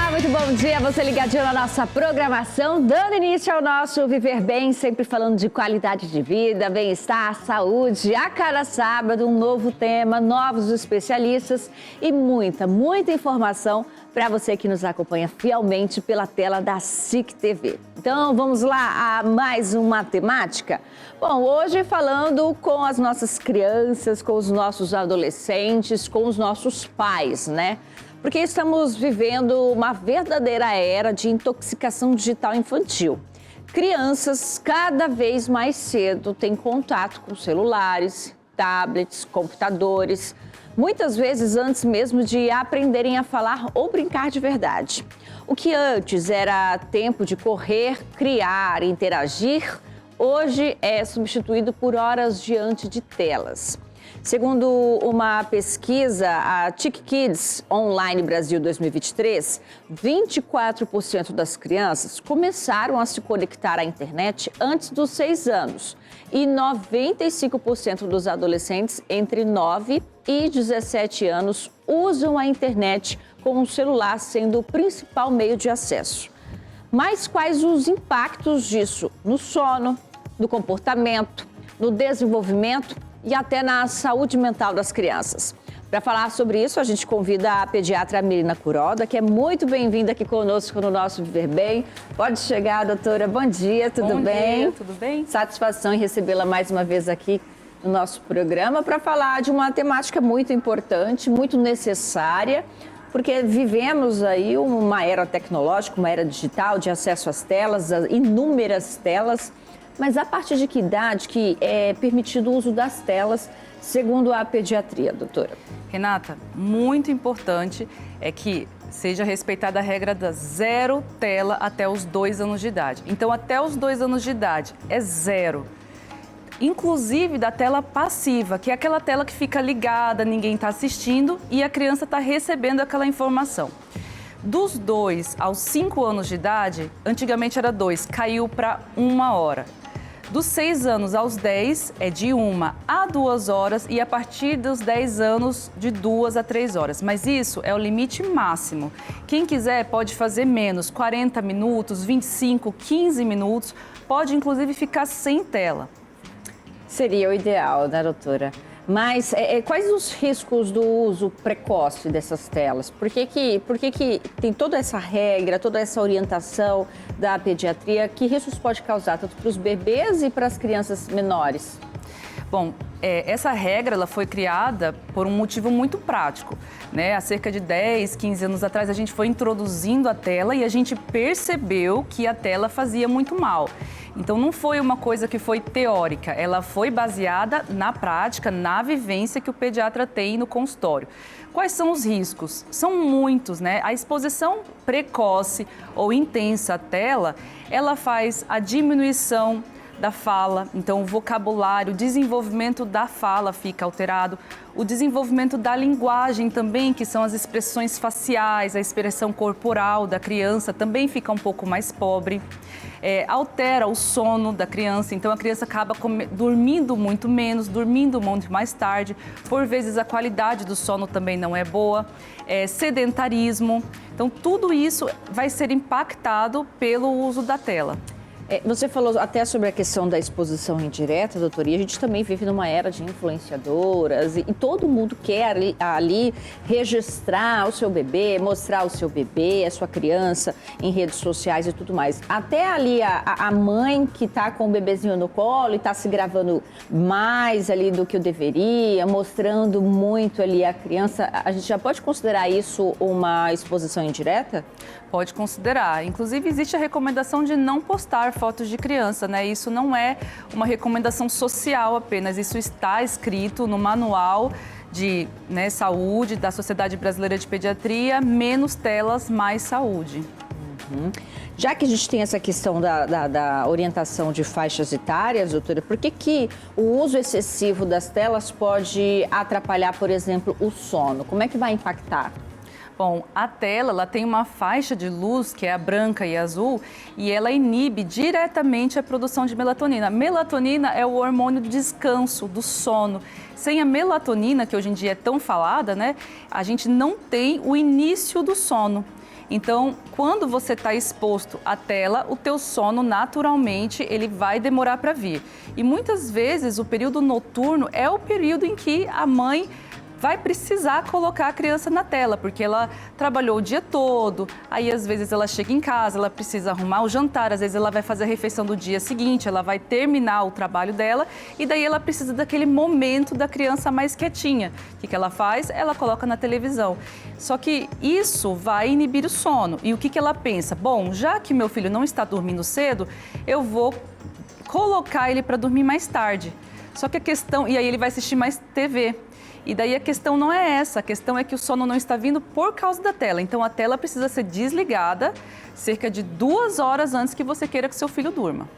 Olá, muito bom dia. Você ligadinho na nossa programação, dando início ao nosso Viver Bem, sempre falando de qualidade de vida, bem-estar, saúde. A cada sábado, um novo tema, novos especialistas e muita informação para você que nos acompanha fielmente pela tela da SIC TV. Então, vamos lá a mais uma temática? Bom, hoje falando com as nossas crianças, com os nossos adolescentes, com os nossos pais, né? Porque estamos vivendo uma verdadeira era de intoxicação digital infantil. Crianças cada vez mais cedo têm contato com celulares, tablets, computadores, muitas vezes antes mesmo de aprenderem a falar ou brincar de verdade. O que antes era tempo de correr, criar, interagir, hoje é substituído por horas diante de telas. Segundo uma pesquisa, a TIC Kids Online Brasil 2023, 24% das crianças começaram a se conectar à internet antes dos 6 anos e 95% dos adolescentes entre 9 e 17 anos usam a internet com o celular sendo o principal meio de acesso. Mas quais os impactos disso no sono, no comportamento, no desenvolvimento e até na saúde mental das crianças? Para falar sobre isso, a gente convida a pediatra Mirna Kuroda, que é muito bem-vinda aqui conosco no nosso Viver Bem. Pode chegar, doutora. Bom dia, tudo bem? Bom dia, tudo bem? Satisfação em recebê-la mais uma vez aqui no nosso programa para falar de uma temática muito importante, muito necessária, porque vivemos aí uma era tecnológica, uma era digital de acesso às telas, a inúmeras telas. Mas a partir de que idade que é permitido o uso das telas, segundo a pediatria, doutora? Renata, muito importante é que seja respeitada a regra da 0 tela até os 2 anos de idade. Então, até os 2 anos de idade é 0. Inclusive da tela passiva, que é aquela tela que fica ligada, ninguém está assistindo e a criança está recebendo aquela informação. Dos 2 aos 5 anos de idade, antigamente era 2, caiu para 1 hora. Dos 6 anos aos 10 é de 1 a 2 horas e a partir dos 10 anos de 2 a 3 horas. Mas isso é o limite máximo. Quem quiser pode fazer menos, 40 minutos, 25, 15 minutos, pode inclusive ficar sem tela. Seria o ideal, né, doutora? Mas quais os riscos do uso precoce dessas telas? Por que tem toda essa regra, toda essa orientação da pediatria? Que riscos pode causar tanto para os bebês e para as crianças menores? Bom, essa regra ela foi criada por um motivo muito prático, né? Há cerca de 10, 15 anos atrás, a gente foi introduzindo a tela e a gente percebeu que a tela fazia muito mal. Então, não foi uma coisa que foi teórica, ela foi baseada na prática, na vivência que o pediatra tem no consultório. Quais são os riscos? São muitos, né? A exposição precoce ou intensa à tela, ela faz a diminuição da fala, então o vocabulário, o desenvolvimento da fala fica alterado, o desenvolvimento da linguagem também, que são as expressões faciais, a expressão corporal da criança também fica um pouco mais pobre, altera o sono da criança, então a criança acaba dormindo muito menos, dormindo muito mais tarde, por vezes a qualidade do sono também não é boa, sedentarismo, então tudo isso vai ser impactado pelo uso da tela. Você falou até sobre a questão da exposição indireta, doutora, e a gente também vive numa era de influenciadoras e todo mundo quer ali registrar o seu bebê, mostrar o seu bebê, a sua criança em redes sociais e tudo mais. Até ali a mãe que está com o bebezinho no colo e está se gravando mais ali do que eu deveria, mostrando muito ali a criança, a gente já pode considerar isso uma exposição indireta? Pode considerar. Inclusive, existe a recomendação de não postar fotos de criança, né? Isso não é uma recomendação social apenas, isso está escrito no manual de saúde da Sociedade Brasileira de Pediatria, menos telas, mais saúde. Uhum. Já que a gente tem essa questão da orientação de faixas etárias, doutora, por que o uso excessivo das telas pode atrapalhar, por exemplo, o sono? Como é que vai impactar? Bom, a tela ela tem uma faixa de luz, que é a branca e a azul, e ela inibe diretamente a produção de melatonina. A melatonina é o hormônio do descanso, do sono. Sem a melatonina, que hoje em dia é tão falada, né, a gente não tem o início do sono. Então, quando você está exposto à tela, o teu sono naturalmente ele vai demorar para vir. E muitas vezes o período noturno é o período em que a mãe vai precisar colocar a criança na tela, porque ela trabalhou o dia todo, aí às vezes ela chega em casa, ela precisa arrumar o jantar, às vezes ela vai fazer a refeição do dia seguinte, ela vai terminar o trabalho dela e daí ela precisa daquele momento da criança mais quietinha. O que ela faz? Ela coloca na televisão. Só que isso vai inibir o sono. E o que ela pensa? Bom, já que meu filho não está dormindo cedo, eu vou colocar ele para dormir mais tarde. Só que a questão... E aí ele vai assistir mais TV. E daí a questão não é essa, a questão é que o sono não está vindo por causa da tela. Então a tela precisa ser desligada cerca de 2 horas antes que você queira que seu filho durma.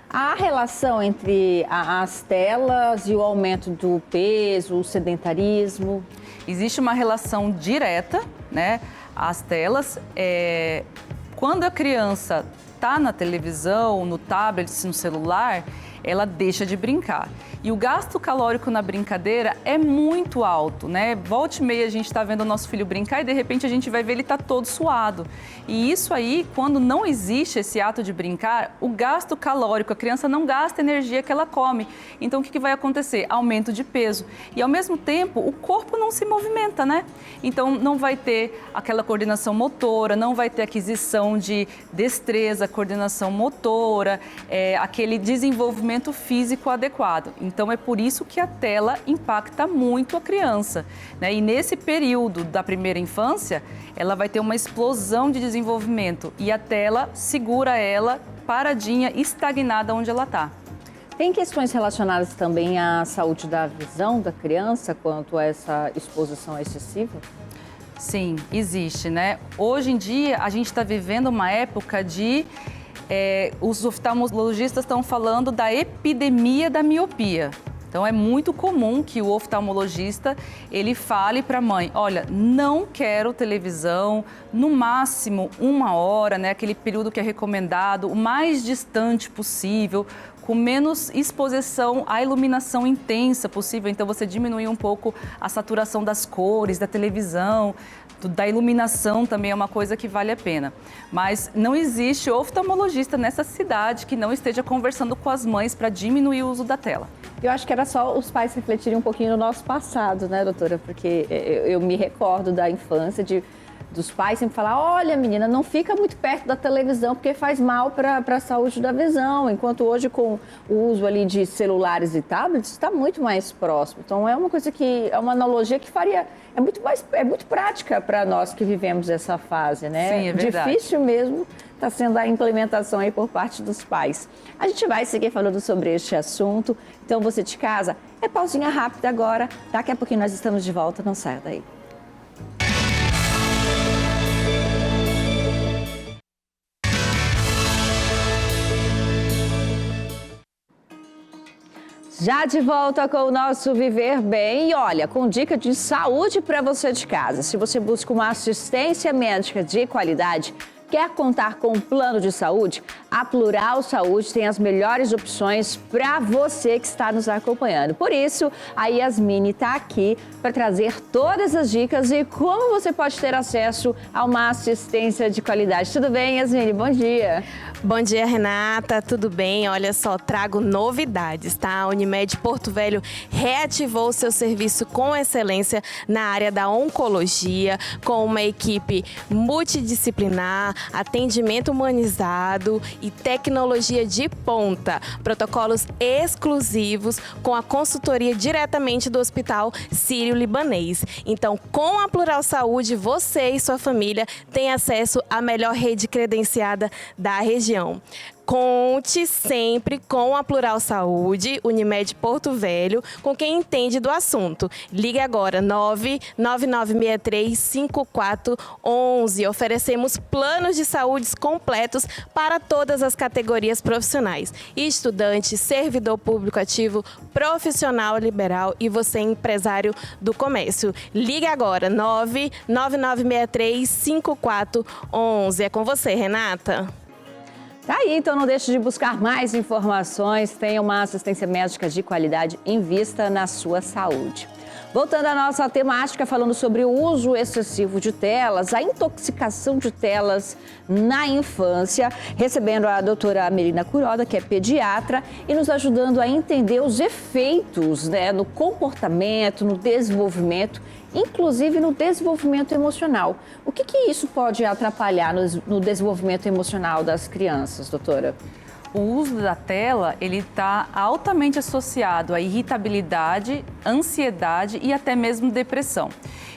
Há relação entre as telas e o aumento do peso, o sedentarismo? Existe uma relação direta, né? As telas, quando a criança está na televisão, no tablet, no celular, ela deixa de brincar. E o gasto calórico na brincadeira é muito alto, né? Volta e meia a gente está vendo o nosso filho brincar e de repente a gente vai ver ele tá todo suado. E isso aí, quando não existe esse ato de brincar, o gasto calórico, a criança não gasta a energia que ela come. Então o que vai acontecer? Aumento de peso. E ao mesmo tempo, o corpo não se movimenta, né? Então não vai ter aquela coordenação motora, não vai ter aquisição de destreza, coordenação motora, aquele desenvolvimento físico adequado. Então é por isso que a tela impacta muito a criança, né? E nesse período da primeira infância, ela vai ter uma explosão de desenvolvimento e a tela segura ela paradinha, estagnada onde ela está. Tem questões relacionadas também à saúde da visão da criança quanto a essa exposição excessiva? Sim, existe, né? Hoje em dia, a gente está vivendo uma época de... os oftalmologistas estão falando da epidemia da miopia. Então, é muito comum que o oftalmologista, ele fale para a mãe, olha, não quero televisão, no máximo 1 hora, né? Aquele período que é recomendado, o mais distante possível, com menos exposição à iluminação intensa possível. Então, você diminui um pouco a saturação das cores, da televisão, da iluminação também é uma coisa que vale a pena. Mas não existe oftalmologista nessa cidade que não esteja conversando com as mães para diminuir o uso da tela. Eu acho que era só os pais refletirem um pouquinho no nosso passado, né, doutora? Porque eu me recordo da infância dos pais sempre falar, olha menina, não fica muito perto da televisão porque faz mal para a saúde da visão, enquanto hoje com o uso ali de celulares e tablets está muito mais próximo. Então é uma coisa que, é uma analogia que faria, é muito prática para nós que vivemos essa fase, né? Sim, é verdade. Difícil mesmo está sendo a implementação aí por parte dos pais. A gente vai seguir falando sobre este assunto, então você de casa, pausinha rápida agora, daqui a pouquinho nós estamos de volta, não saia daí. Já de volta com o nosso Viver Bem e olha, com dica de saúde para você de casa. Se você busca uma assistência médica de qualidade, quer contar com um plano de saúde? A Plural Saúde tem as melhores opções para você que está nos acompanhando. Por isso, a Yasmine está aqui para trazer todas as dicas e como você pode ter acesso a uma assistência de qualidade. Tudo bem, Yasmine? Bom dia. Bom dia, Renata. Tudo bem? Olha só, trago novidades, tá? A Unimed Porto Velho reativou seu serviço com excelência na área da oncologia, com uma equipe multidisciplinar, atendimento humanizado e tecnologia de ponta. Protocolos exclusivos com a consultoria diretamente do Hospital Sírio-Libanês. Então, com a Plural Saúde, você e sua família têm acesso à melhor rede credenciada da região. Conte sempre com a Plural Saúde, Unimed Porto Velho, com quem entende do assunto. Ligue agora, 999635411. Oferecemos planos de saúde completos para todas as categorias profissionais. Estudante, servidor público ativo, profissional liberal e você empresário do comércio. Ligue agora, 999635411. É com você, Renata. Tá aí, então não deixe de buscar mais informações, tenha uma assistência médica de qualidade em vista na sua saúde. Voltando à nossa temática, falando sobre o uso excessivo de telas, a intoxicação de telas na infância, recebendo a doutora Melina Kuroda, que é pediatra, e nos ajudando a entender os efeitos, né, no comportamento, no desenvolvimento, inclusive no desenvolvimento emocional. O que isso pode atrapalhar no desenvolvimento emocional das crianças, doutora? O uso da tela, ele está altamente associado à irritabilidade, ansiedade e até mesmo depressão.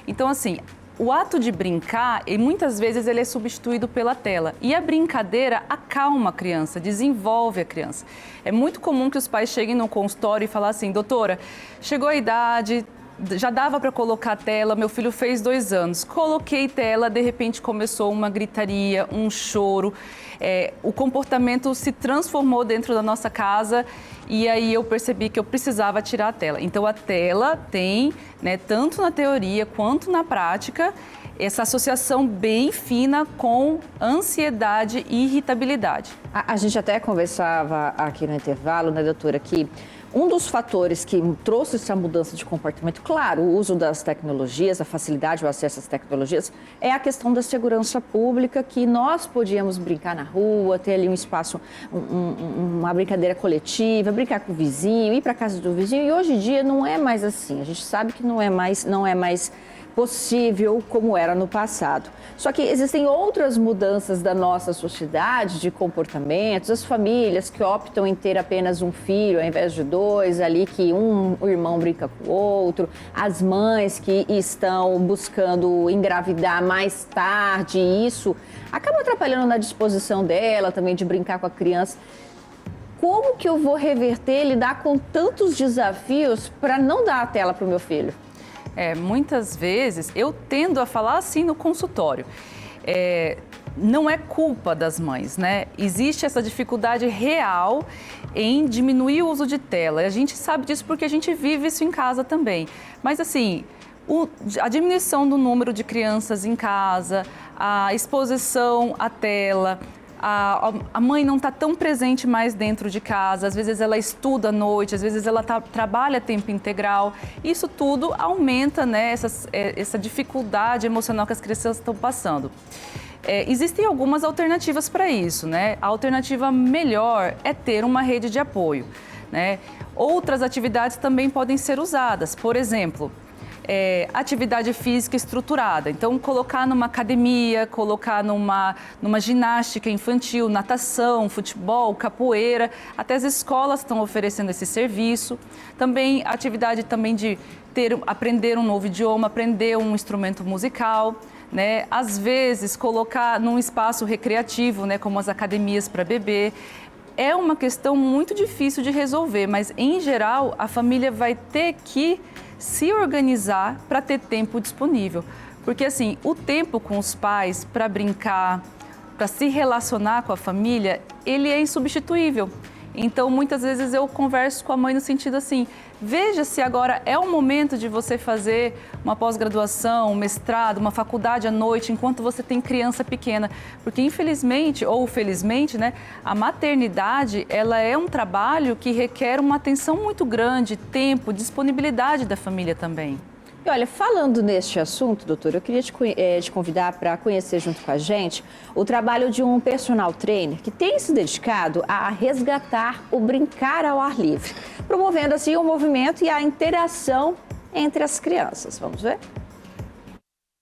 Então, assim, o ato de brincar, e muitas vezes ele é substituído pela tela. E a brincadeira acalma a criança, desenvolve a criança. É muito comum que os pais cheguem no consultório e falem assim, doutora, chegou a idade, já dava para colocar tela, meu filho fez 2 anos. Coloquei tela, de repente começou uma gritaria, um choro. O comportamento se transformou dentro da nossa casa e aí eu percebi que eu precisava tirar a tela. Então a tela tem, né, tanto na teoria quanto na prática, essa associação bem fina com ansiedade e irritabilidade. A gente até conversava aqui no intervalo, né, doutora, que um dos fatores que trouxe essa mudança de comportamento, claro, o uso das tecnologias, a facilidade, o acesso às tecnologias, é a questão da segurança pública, que nós podíamos brincar na rua, ter ali um espaço, uma brincadeira coletiva, brincar com o vizinho, ir para a casa do vizinho, e hoje em dia não é mais assim. A gente sabe que não é mais possível como era no passado. Só que existem outras mudanças da nossa sociedade, de comportamentos, as famílias que optam em ter apenas um filho ao invés de 2, ali que um irmão brinca com o outro, as mães que estão buscando engravidar mais tarde, e isso acaba atrapalhando na disposição dela também de brincar com a criança. Como que eu vou reverter, lidar com tantos desafios para não dar a tela para o meu filho? Muitas vezes eu tendo a falar assim no consultório. Não é culpa das mães, né? Existe essa dificuldade real em diminuir o uso de tela. A gente sabe disso porque a gente vive isso em casa também. Mas assim, a diminuição do número de crianças em casa, a exposição à tela, a mãe não está tão presente mais dentro de casa, às vezes ela estuda à noite, às vezes ela trabalha a tempo integral. Isso tudo aumenta, né, essa dificuldade emocional que as crianças estão passando. Existem algumas alternativas para isso, né? A alternativa melhor é ter uma rede de apoio, né? Outras atividades também podem ser usadas, por exemplo, atividade física estruturada. Então, colocar numa academia, colocar numa ginástica infantil, natação, futebol, capoeira. Até as escolas estão oferecendo esse serviço. Também, atividade também de aprender um novo idioma, aprender um instrumento musical, né? Às vezes, colocar num espaço recreativo, né, como as academias para bebê. É uma questão muito difícil de resolver, mas, em geral, a família vai ter que se organizar para ter tempo disponível. Porque, assim, o tempo com os pais para brincar, para se relacionar com a família, ele é insubstituível. Então, muitas vezes eu converso com a mãe no sentido assim, veja se agora é o momento de você fazer uma pós-graduação, um mestrado, uma faculdade à noite, enquanto você tem criança pequena. Porque, infelizmente, ou felizmente, né, a maternidade, ela é um trabalho que requer uma atenção muito grande, tempo, disponibilidade da família também. E olha, falando neste assunto, doutora, eu queria te convidar para conhecer junto com a gente o trabalho de um personal trainer que tem se dedicado a resgatar o brincar ao ar livre, promovendo assim o movimento e a interação entre as crianças. Vamos ver?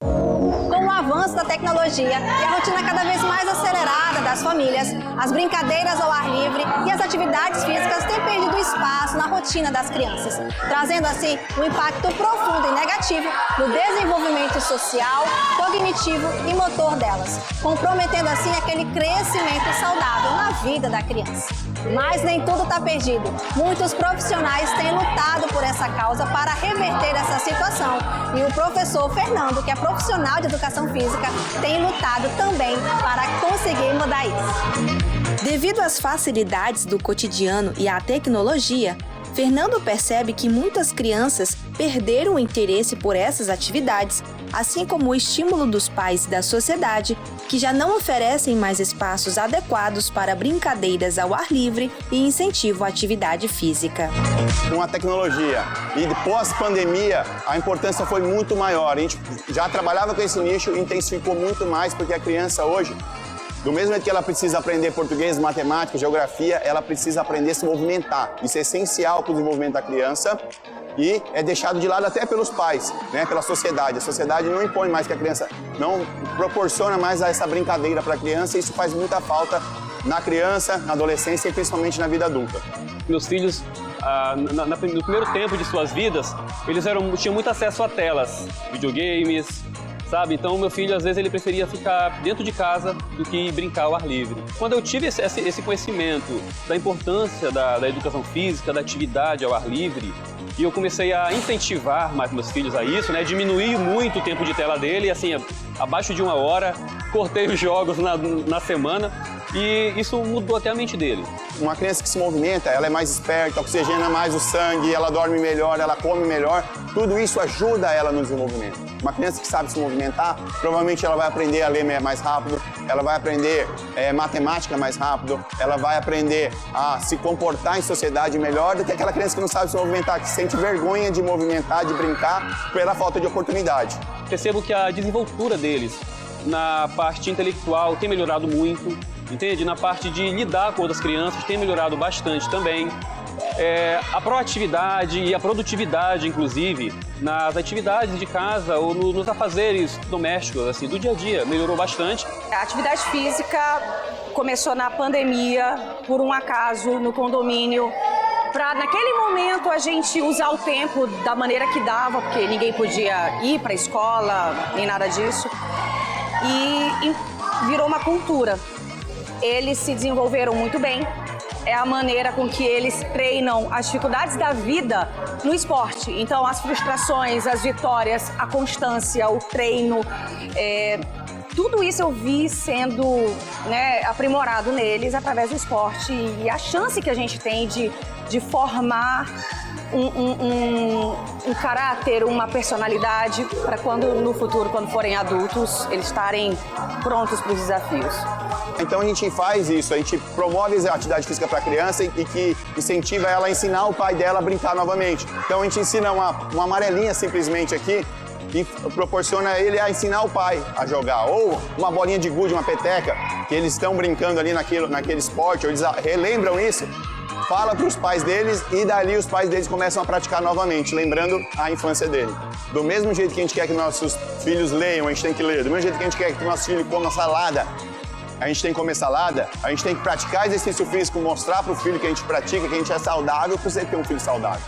Com o avanço da tecnologia e a rotina cada vez mais acelerada das famílias, as brincadeiras ao ar livre e as atividades físicas têm perdido espaço na rotina das crianças, trazendo assim um impacto profundo e negativo no desenvolvimento social, cognitivo e motor delas, comprometendo assim aquele crescimento saudável na vida da criança. Mas nem tudo está perdido. Muitos profissionais têm lutado por essa causa para reverter essa situação. E o professor Fernando, que é profissional de educação física, tem lutado também para conseguir mudar isso. Devido às facilidades do cotidiano e à tecnologia, Fernando percebe que muitas crianças perderam o interesse por essas atividades, assim como o estímulo dos pais e da sociedade, que já não oferecem mais espaços adequados para brincadeiras ao ar livre e incentivo à atividade física. Com a tecnologia e pós-pandemia, a importância foi muito maior. A gente já trabalhava com esse nicho e intensificou muito mais, porque a criança hoje, do mesmo jeito que ela precisa aprender português, matemática, geografia, ela precisa aprender a se movimentar. Isso é essencial para o desenvolvimento da criança e é deixado de lado até pelos pais, né, pela sociedade. A sociedade não impõe mais que a criança, não proporciona mais essa brincadeira para a criança, e isso faz muita falta na criança, na adolescência e principalmente na vida adulta. Meus filhos, no primeiro tempo de suas vidas, eles tinham muito acesso a telas, videogames, sabe? Então, meu filho, às vezes, ele preferia ficar dentro de casa do que brincar ao ar livre. Quando eu tive esse conhecimento da importância da educação física, da atividade ao ar livre, e eu comecei a incentivar mais meus filhos a isso, né? Diminuí muito o tempo de tela dele, assim, abaixo de 1 hora, cortei os jogos na semana, e isso mudou até a mente dele. Uma criança que se movimenta, ela é mais esperta, oxigena mais o sangue, ela dorme melhor, ela come melhor. Tudo isso ajuda ela no desenvolvimento. Uma criança que sabe se movimentar, provavelmente ela vai aprender a ler mais rápido, ela vai aprender matemática mais rápido, ela vai aprender a se comportar em sociedade melhor do que aquela criança que não sabe se movimentar, que sente vergonha de movimentar, de brincar, pela falta de oportunidade. Percebo que a desenvoltura deles na parte intelectual tem melhorado muito, entende? Na parte de lidar com outras crianças tem melhorado bastante também. A proatividade e a produtividade, inclusive, nas atividades de casa ou nos afazeres domésticos, assim, do dia a dia, melhorou bastante. A atividade física começou na pandemia, por um acaso, no condomínio, para naquele momento a gente usar o tempo da maneira que dava, porque ninguém podia ir para a escola, nem nada disso, e virou uma cultura. Eles se desenvolveram muito bem. É a maneira com que eles treinam as dificuldades da vida no esporte. Então, as frustrações, as vitórias, a constância, o treino, tudo isso eu vi sendo, né, aprimorado neles através do esporte. E a chance que a gente tem de formar um caráter, uma personalidade, para quando no futuro, quando forem adultos, eles estarem prontos para os desafios. Então a gente faz isso, a gente promove a atividade física para a criança e que incentiva ela a ensinar o pai dela a brincar novamente. Então a gente ensina uma amarelinha simplesmente aqui e proporciona ele a ensinar o pai a jogar. Ou uma bolinha de gude, uma peteca, que eles estão brincando ali naquele esporte, ou eles relembram isso. Fala para os pais deles e dali os pais deles começam a praticar novamente, lembrando a infância dele. Do mesmo jeito que a gente quer que nossos filhos leiam, a gente tem que ler. Do mesmo jeito que a gente quer que nosso filho coma salada, a gente tem que comer salada, a gente tem que praticar exercício físico, mostrar para o filho que a gente pratica, que a gente é saudável, para você ter um filho saudável.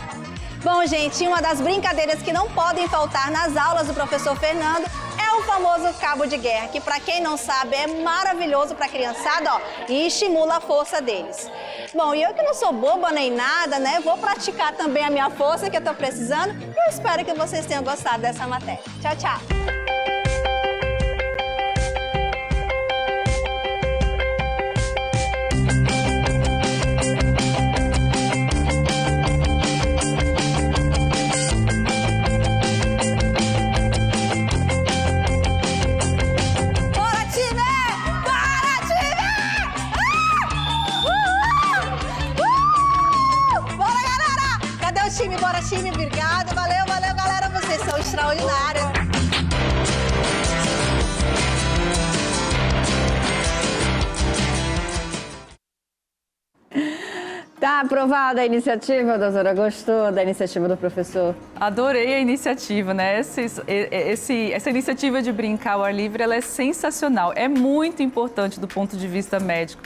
Bom, gente, uma das brincadeiras que não podem faltar nas aulas do professor Fernando é o famoso cabo de guerra, que para quem não sabe é maravilhoso para a criançada, ó, e estimula a força deles. Bom, e eu que não sou boba nem nada, né, vou praticar também a minha força que eu tô precisando e eu espero que vocês tenham gostado dessa matéria. Tchau, tchau! Bora time, obrigado, valeu galera, vocês são extraordinários. Tá aprovada a iniciativa, doutora? Gostou da iniciativa do professor? Adorei a iniciativa, né? Essa iniciativa de brincar ao ar livre, ela é sensacional. É muito importante do ponto de vista médico.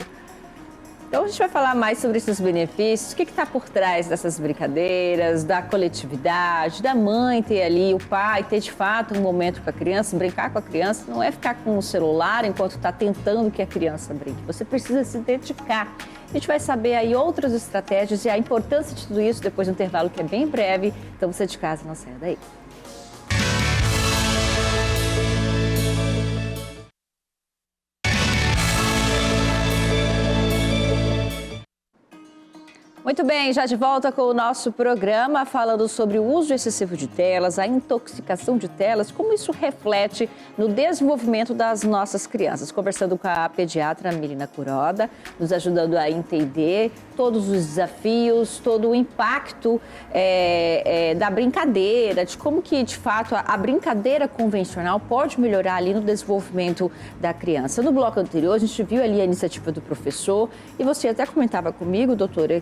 Então a gente vai falar mais sobre esses benefícios, o que está por trás dessas brincadeiras, da coletividade, da mãe ter ali, o pai ter de fato um momento com a criança, brincar com a criança, não é ficar com o celular enquanto está tentando que a criança brinque, você precisa se dedicar. A gente vai saber aí outras estratégias e a importância de tudo isso depois de um intervalo que é bem breve, então você de casa não saia daí. Muito bem, já de volta com o nosso programa, falando sobre o uso excessivo de telas, a intoxicação de telas, como isso reflete no desenvolvimento das nossas crianças. Conversando com a pediatra Milena Kuroda, nos ajudando a entender todos os desafios, todo o impacto da brincadeira, de como que, de fato, a brincadeira convencional pode melhorar ali no desenvolvimento da criança. No bloco anterior, a gente viu ali a iniciativa do professor e você até comentava comigo, doutora,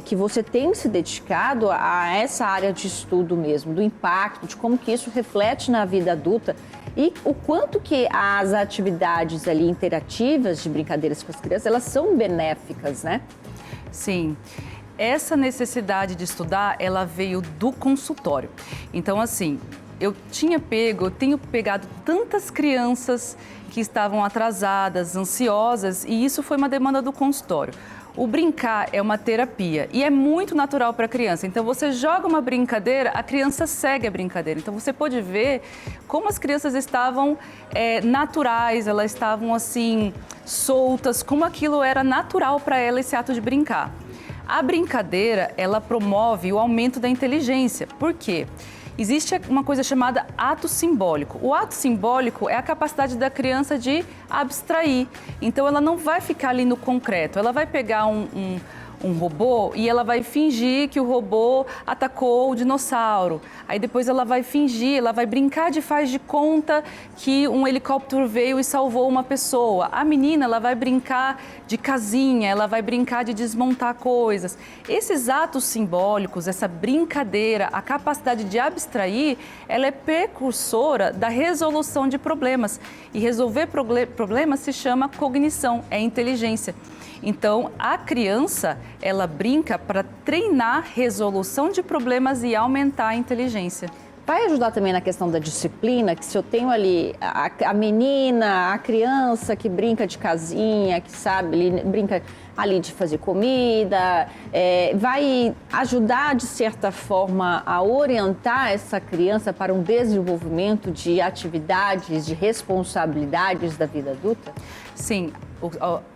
que você tem se dedicado a essa área de estudo mesmo, do impacto, de como que isso reflete na vida adulta e o quanto que as atividades ali interativas de brincadeiras com as crianças, elas são benéficas, né? Sim. Essa necessidade de estudar, ela veio do consultório. Então, assim, eu tenho pegado tantas crianças que estavam atrasadas, ansiosas, e isso foi uma demanda do consultório. O brincar é uma terapia e é muito natural para a criança. Então, você joga uma brincadeira, a criança segue a brincadeira. Então, você pode ver como as crianças estavam naturais, elas estavam, assim, soltas, como aquilo era natural para ela, esse ato de brincar. A brincadeira, ela promove o aumento da inteligência. Por quê? Existe uma coisa chamada ato simbólico. O ato simbólico é a capacidade da criança de abstrair. Então, ela não vai ficar ali no concreto. Ela vai pegar um robô e ela vai fingir que o robô atacou o dinossauro. Aí depois ela vai fingir, ela vai brincar de faz de conta que um helicóptero veio e salvou uma pessoa. A menina, ela vai brincar de casinha, ela vai brincar de desmontar coisas. Esses atos simbólicos, essa brincadeira, a capacidade de abstrair, ela é precursora da resolução de problemas. E resolver problemas se chama cognição, é inteligência. Então, a criança, ela brinca para treinar resolução de problemas e aumentar a inteligência. Vai ajudar também na questão da disciplina, que se eu tenho ali a menina, a criança que brinca de casinha, que sabe, brinca ali de fazer comida, vai ajudar, de certa forma, a orientar essa criança para um desenvolvimento de atividades, de responsabilidades da vida adulta? Sim,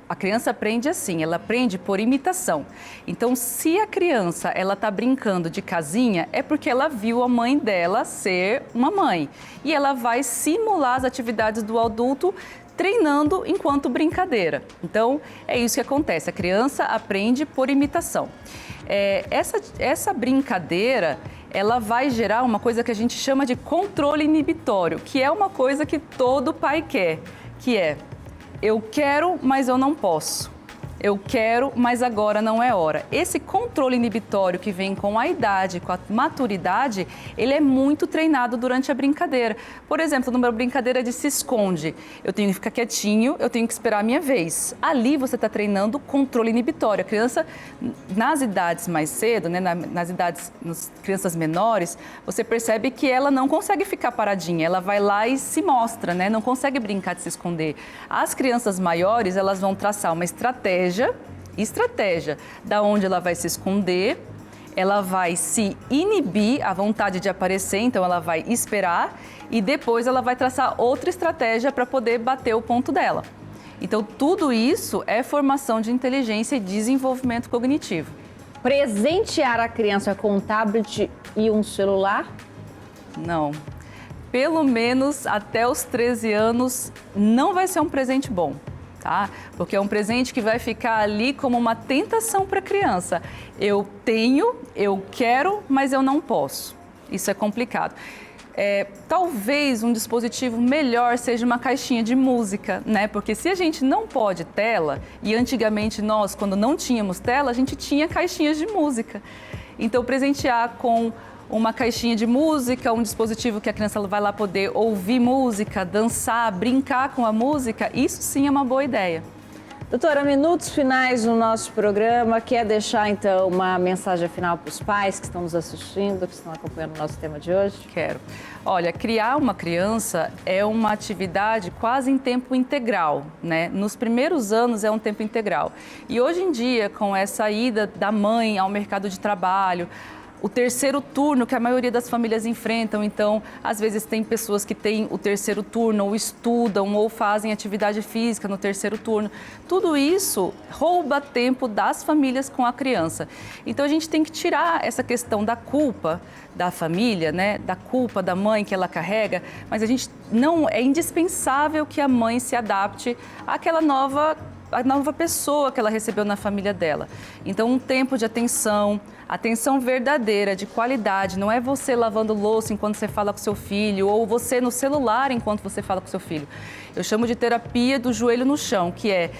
a criança aprende assim, ela aprende por imitação. Então, se a criança ela está brincando de casinha, é porque ela viu a mãe dela ser uma mãe. E ela vai simular as atividades do adulto treinando enquanto brincadeira. Então, é isso que acontece, a criança aprende por imitação. Essa brincadeira, ela vai gerar uma coisa que a gente chama de controle inibitório, que é uma coisa que todo pai quer, que é: eu quero, mas eu não posso. Eu quero, mas agora não é hora. Esse controle inibitório que vem com a idade, com a maturidade, ele é muito treinado durante a brincadeira. Por exemplo, numa brincadeira de se esconde, eu tenho que ficar quietinho, eu tenho que esperar a minha vez. Ali você está treinando controle inibitório. A criança, nas idades mais cedo, né, nas crianças menores, você percebe que ela não consegue ficar paradinha, ela vai lá e se mostra, né, não consegue brincar de se esconder. As crianças maiores, elas vão traçar uma estratégia da onde ela vai se esconder, ela vai se inibir a vontade de aparecer, então ela vai esperar e depois ela vai traçar outra estratégia para poder bater o ponto dela. Então, tudo isso é formação de inteligência e desenvolvimento cognitivo. Presentear a criança com um tablet e um celular? Não. Pelo menos até os 13 anos não vai ser um presente bom. Tá? Porque é um presente que vai ficar ali como uma tentação para a criança. Eu tenho, eu quero, mas eu não posso. Isso é complicado. Talvez um dispositivo melhor seja uma caixinha de música, né? Porque se a gente não pode tela, e antigamente nós, quando não tínhamos tela, a gente tinha caixinhas de música. Então, presentear com uma caixinha de música, um dispositivo que a criança vai lá poder ouvir música, dançar, brincar com a música, isso sim é uma boa ideia. Doutora, minutos finais no nosso programa, quer deixar então uma mensagem final para os pais que estão nos assistindo, que estão acompanhando o nosso tema de hoje? Quero. Olha, criar uma criança é uma atividade quase em tempo integral, né? Nos primeiros anos é um tempo integral. E hoje em dia, com essa ida da mãe ao mercado de trabalho, O terceiro turno, que a maioria das famílias enfrentam, então, às vezes tem pessoas que têm o terceiro turno, ou estudam, ou fazem atividade física no terceiro turno. Tudo isso rouba tempo das famílias com a criança. Então, a gente tem que tirar essa questão da culpa da família, né, da culpa da mãe que ela carrega, mas é indispensável que a mãe se adapte àquela nova pessoa que ela recebeu na família dela. Então, um tempo de atenção verdadeira, de qualidade, não é você lavando louça enquanto você fala com seu filho, ou você no celular enquanto você fala com seu filho. Eu chamo de terapia do joelho no chão, que é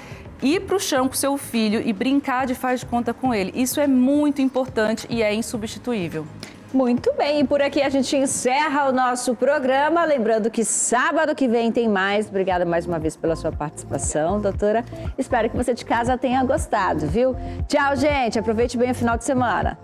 ir para o chão com seu filho e brincar de faz de conta com ele. Isso é muito importante e é insubstituível. Muito bem, e por aqui a gente encerra o nosso programa. Lembrando que sábado que vem tem mais. Obrigada mais uma vez pela sua participação, doutora. Espero que você de casa tenha gostado, viu? Tchau, gente. Aproveite bem o final de semana.